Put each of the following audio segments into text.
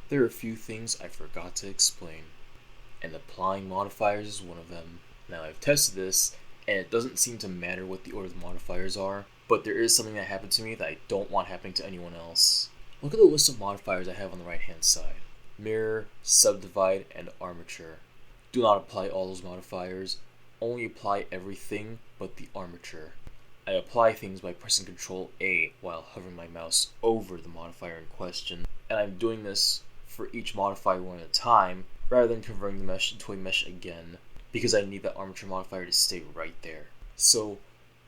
There are a few things I forgot to explain, and applying modifiers is one of them. Now I've tested this, and it doesn't seem to matter what the order of the modifiers are, but there is something that happened to me that I don't want happening to anyone else. Look at the list of modifiers I have on the right hand side. Mirror, subdivide, and armature. Do not apply all those modifiers, only apply everything but the armature. I apply things by pressing Ctrl A while hovering my mouse over the modifier in question, and I'm doing this for each modifier one at a time, rather than converting the mesh into a mesh again, because I need that armature modifier to stay right there. So,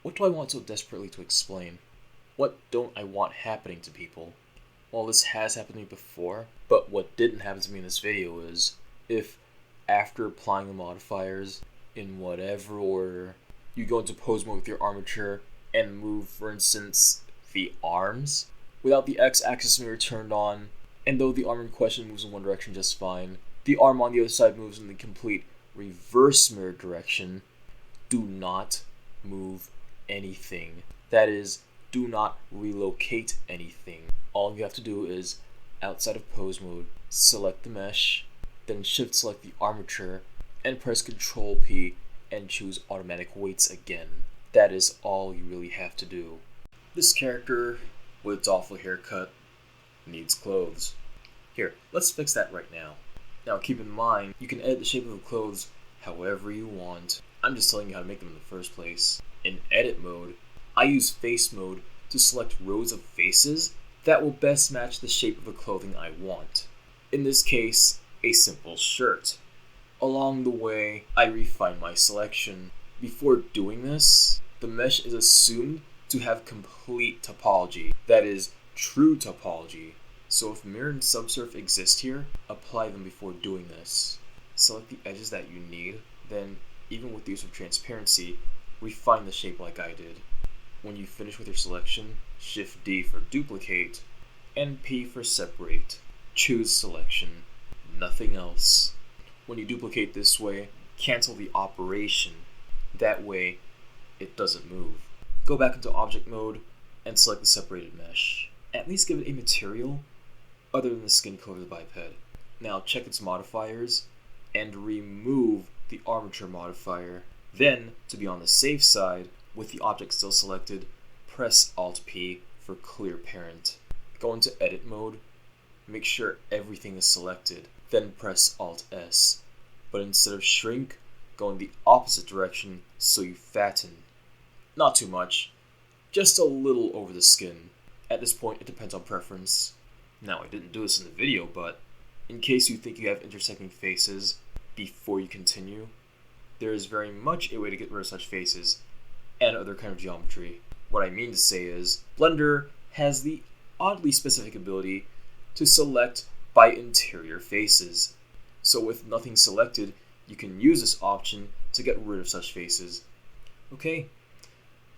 what do I want so desperately to explain? What don't I want happening to people? Well, this has happened to me before, but what didn't happen to me in this video is, if after applying the modifiers, in whatever order, you go into pose mode with your armature and move, for instance, the arms, without the x-axis mirror turned on, and though the arm in question moves in one direction just fine, the arm on the other side moves in the complete reverse mirror direction, do not move anything. That is, do not relocate anything. All you have to do is, outside of pose mode, select the mesh, then shift select the armature, and press Ctrl P and choose automatic weights again. That is all you really have to do. This character, with its awful haircut, needs clothes. Here, let's fix that right now. Now keep in mind, you can edit the shape of the clothes however you want. I'm just telling you how to make them in the first place. In edit mode, I use face mode to select rows of faces that will best match the shape of the clothing I want. In this case, a simple shirt. Along the way, I refine my selection. Before doing this, the mesh is assumed to have complete topology, that is, true topology. So if mirror and subsurf exist here, apply them before doing this. Select the edges that you need, then, even with the use of transparency, refine the shape like I did. When you finish with your selection, Shift D for duplicate, and P for separate. Choose selection, nothing else. When you duplicate this way, cancel the operation. That way, it doesn't move. Go back into object mode and select the separated mesh. At least give it a material other than the skin color of the biped. Now check its modifiers and remove the armature modifier. Then, to be on the safe side, with the object still selected, press Alt P for clear parent. Go into edit mode, make sure everything is selected, then press Alt S. But instead of shrink, go in the opposite direction so you fatten. Not too much, just a little over the skin. At this point, it depends on preference. Now, I didn't do this in the video, but in case you think you have intersecting faces before you continue, there is very much a way to get rid of such faces and other kind of geometry. What I mean to say is, Blender has the oddly specific ability to select by interior faces. So with nothing selected, you can use this option to get rid of such faces. Okay,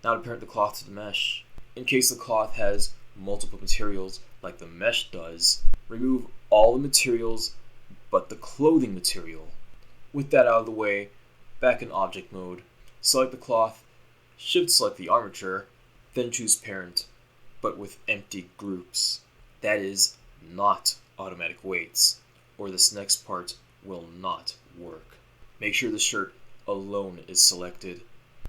now to parent the cloth to the mesh. In case the cloth has multiple materials like the mesh does, remove all the materials but the clothing material. With that out of the way, back in object mode, select the cloth, shift select the armature, then choose parent, but with empty groups. That is not automatic weights, or this next part will not work. Make sure the shirt alone is selected.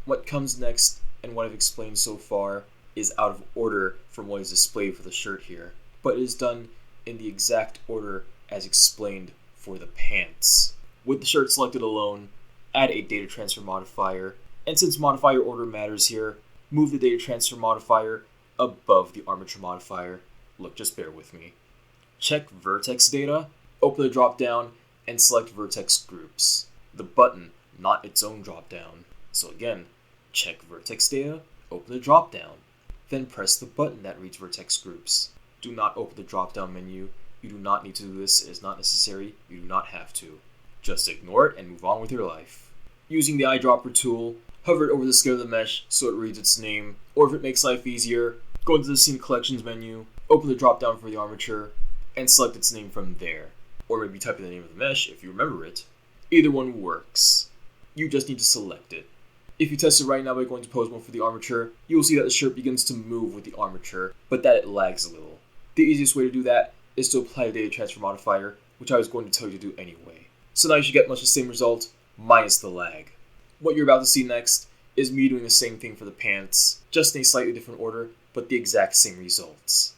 What comes next, and what I've explained so far, is out of order from what is displayed for the shirt here, but is done in the exact order as explained for the pants. With the shirt selected alone, add a data transfer modifier, and since modifier order matters here, move the data transfer modifier above the armature modifier. Look, just bear with me. Check vertex data, open the drop down, and select vertex groups. The button, not its own drop down. So again, check vertex data, open the drop down, then press the button that reads vertex groups. Do not open the drop down menu. You do not need to do this, it is not necessary, you do not have to. Just ignore it and move on with your life. Using the eyedropper tool, hover it over the skin of the mesh so it reads its name, or if it makes life easier, go into the Scene Collections menu, open the drop down for the armature, and select its name from there. Or maybe type in the name of the mesh if you remember it. Either one works. You just need to select it. If you test it right now by going to pose mode for the armature, you will see that the shirt begins to move with the armature, but that it lags a little. The easiest way to do that is to apply a data transfer modifier, which I was going to tell you to do anyway. So now you should get much the same result, minus the lag. What you're about to see next is me doing the same thing for the pants, just in a slightly different order, but the exact same results.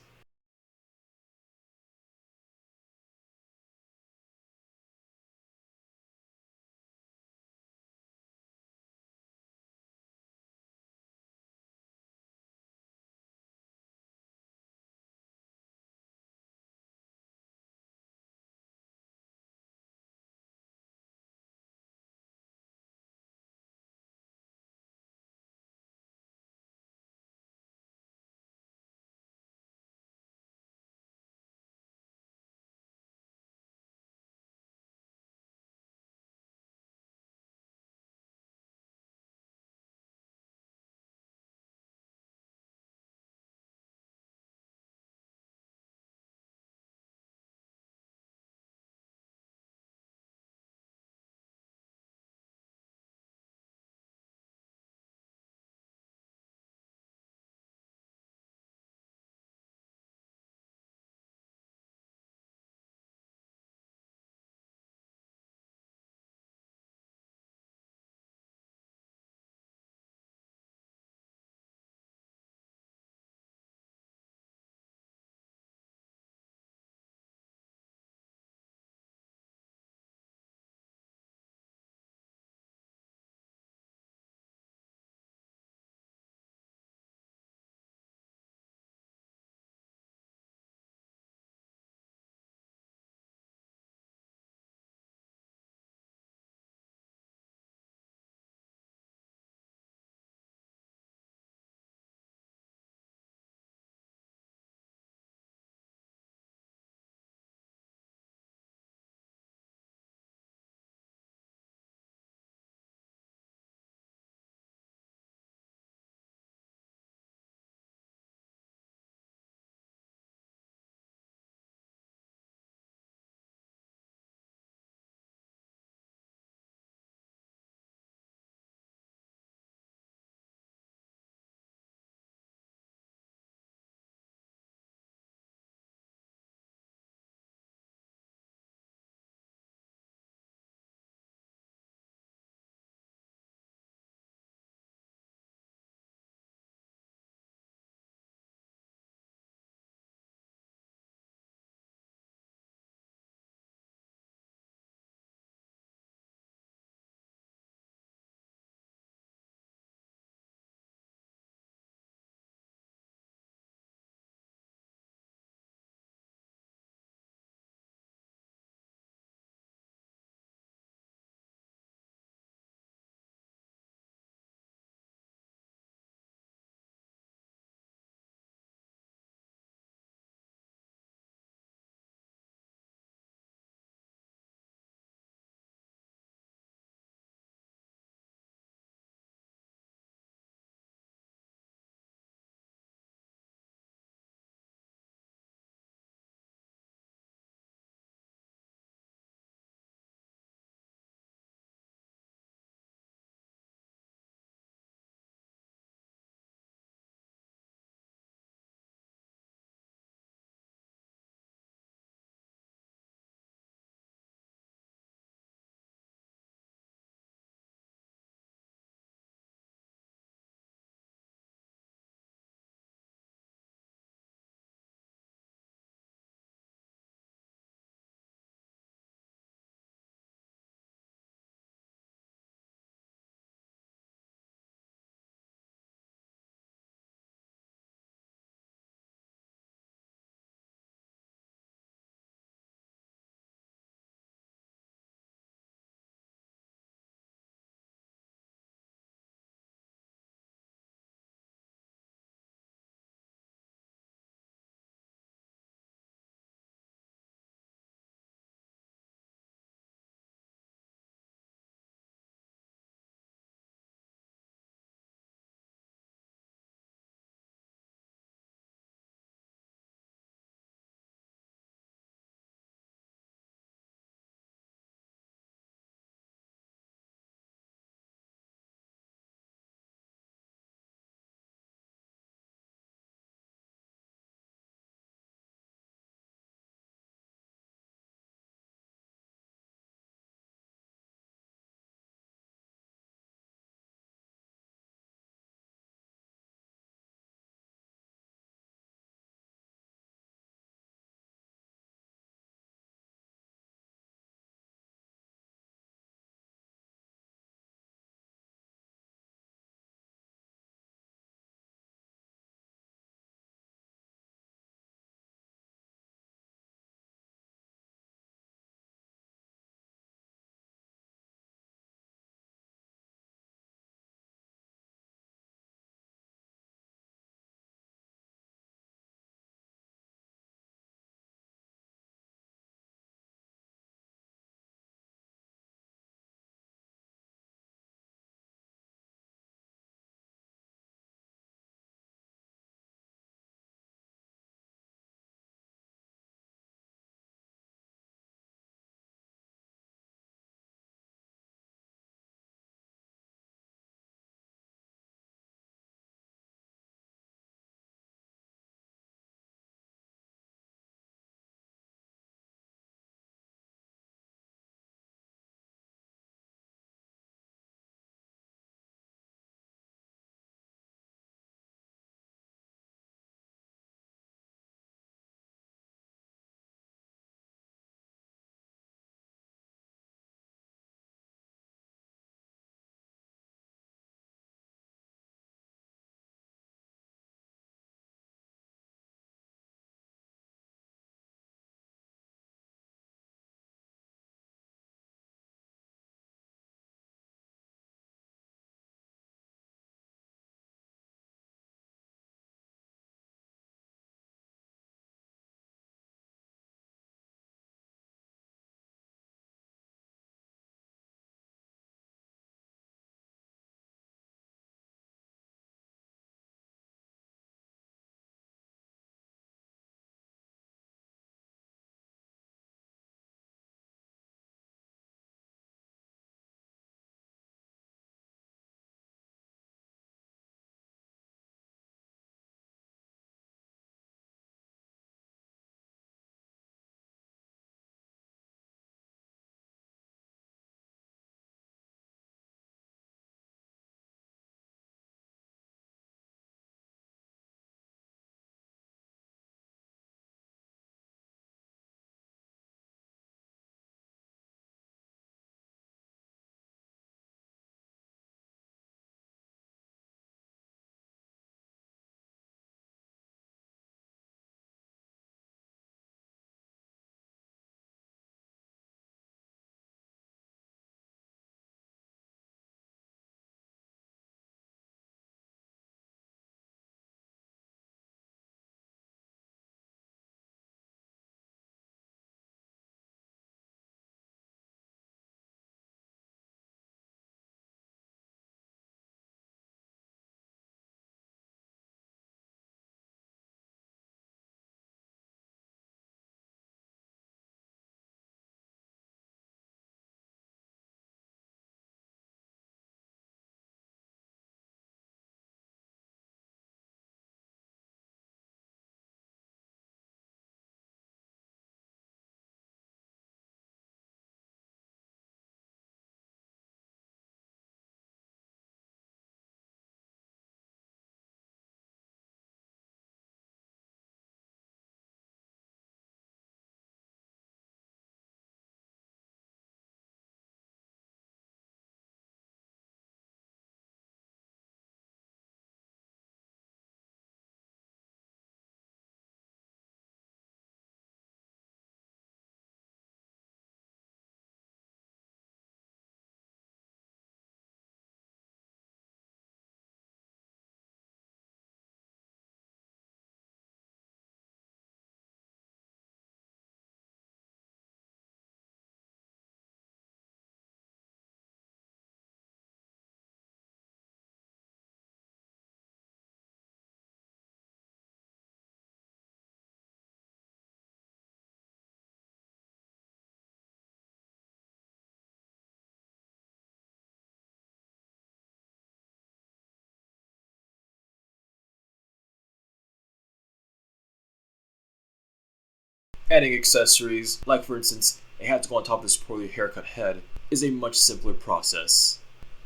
Adding accessories, like for instance, a hat to go on top of this poorly haircut head, is a much simpler process.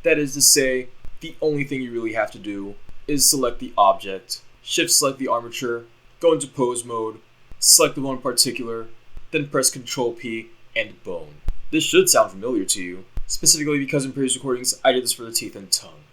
That is to say, the only thing you really have to do is select the object, shift select the armature, go into pose mode, select the one in particular, then press Ctrl P and bone. This should sound familiar to you, specifically because in previous recordings I did this for the teeth and tongue.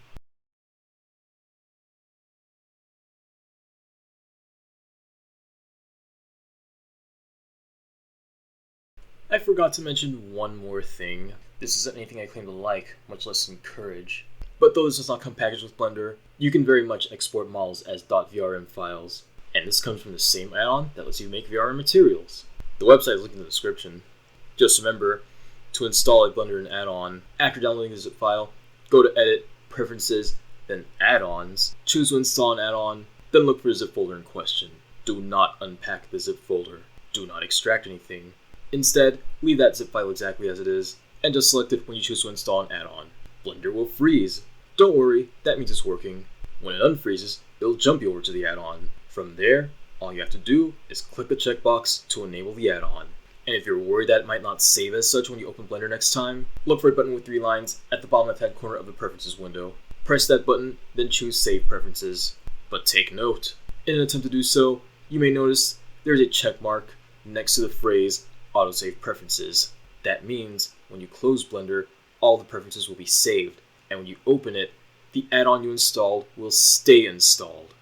I forgot to mention one more thing. This isn't anything I claim to like, much less encourage. But though this does not come packaged with Blender, you can very much export models as .vrm files. And this comes from the same add-on that lets you make VRM materials. The website is linked in the description. Just remember, to install a Blender add-on, after downloading the zip file, go to Edit, Preferences, then Add-ons, choose to install an add-on, then look for the zip folder in question. Do not unpack the zip folder. Do not extract anything. Instead, leave that zip file exactly as it is, and just select it when you choose to install an add-on. Blender will freeze. Don't worry, that means it's working. When it unfreezes, it'll jump you over to the add-on. From there, all you have to do is click the checkbox to enable the add-on. And if you're worried that it might not save as such when you open Blender next time, look for a button with 3 lines at the bottom left-hand corner of the Preferences window. Press that button, then choose Save Preferences. But take note, in an attempt to do so, you may notice there's a check mark next to the phrase Autosave Preferences. That means when you close Blender, all the preferences will be saved, and when you open it, the add-on you installed will stay installed.